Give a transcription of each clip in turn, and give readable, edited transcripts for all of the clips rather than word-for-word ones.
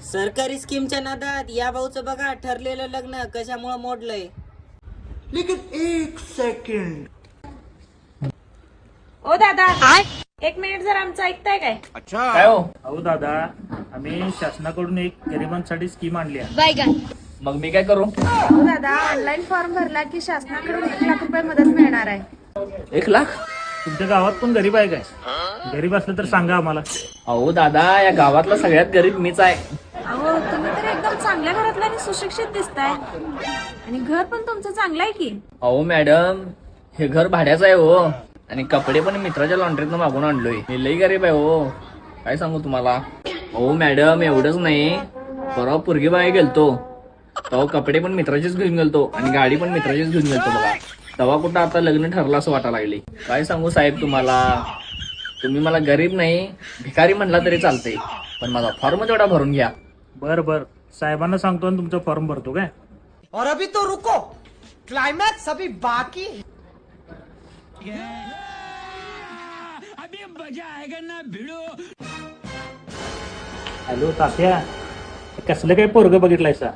सरकारी स्कीमच्या नादात या भाऊचं बघा ठरलेलं लग्न कशामुळे मोडलंय. लेकिन एक सेकंड. ओ दादा, एक मिनिट जर आमचं ऐकताय काय? काय हो? अहो दादा, आम्ही शासनाकडून एक गरिबांसाठी स्कीम आणली आहे. मग मी काय करू? हो दादा, ऑनलाईन फॉर्म भरला की शासनाकडून 1,00,000 रुपये मदत मिळणार आहे. 1,00,000? तुमच्या गावात पण गरीब आहे काय? गरीब असलं तर सांगा आम्हाला. अहो दादा, या गावातला सगळ्यात गरीब मीच आहे. अहो तुम्ही तर एकदम चांगल्या घरातला आणि सुशिक्षित दिसताय आणि घर पण तुमचं चांगलं आहे की. अहो मॅडम, हे घर भाड्याचं आहे हो. आणि कपडे पण मित्राच्या लॉन्ड्रीतनं मागून आणलोय. मी लई गरीब आहे हो, काय सांगू तुम्हाला. अहो मॅडम, एवढंच नाही, परवा पोरगी बाहेर गेलतो तेव्हा कपडे पण मित्राचेच घेऊन गेलतो आणि गाडी पण मित्राचीच घेऊन गेलतो बघा. तेव्हा कुठं आता लग्न ठरलं असं वाटायला लागले. काय सांगू साहेब तुम्हाला, तुम्ही मला गरीब नाही भिकारी म्हणला तरी चालतंय, पण माझा फॉर्म तेवढा भरून घ्या. बर बर, साहेबांना सांगतो आणि तुमचा फॉर्म भरतो काय. और अभी तो रुको, क्लाइमैक्स अभी बाकी. हॅलो तात्या, कसलं काही पोरग बघितलायसा?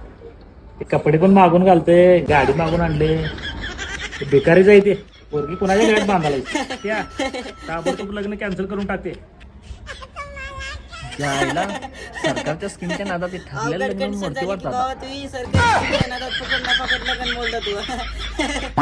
ते कपडे पण मागून घालते, गाडी मागून आणले. भिकारीच आहे ते. पोरगी कुणाच्या गळ्यात बांधायला त्या ताबडतोब लग्न कॅन्सल करून टाकते. जायला सरकारच्या स्कीमच्या नादात ते ठरलेलं लग्न गडकन मोडते सरकारी वाटतं. गावात सरकारी स्कीमच्या नादात फुकट नफा लग्न मोडलं तू.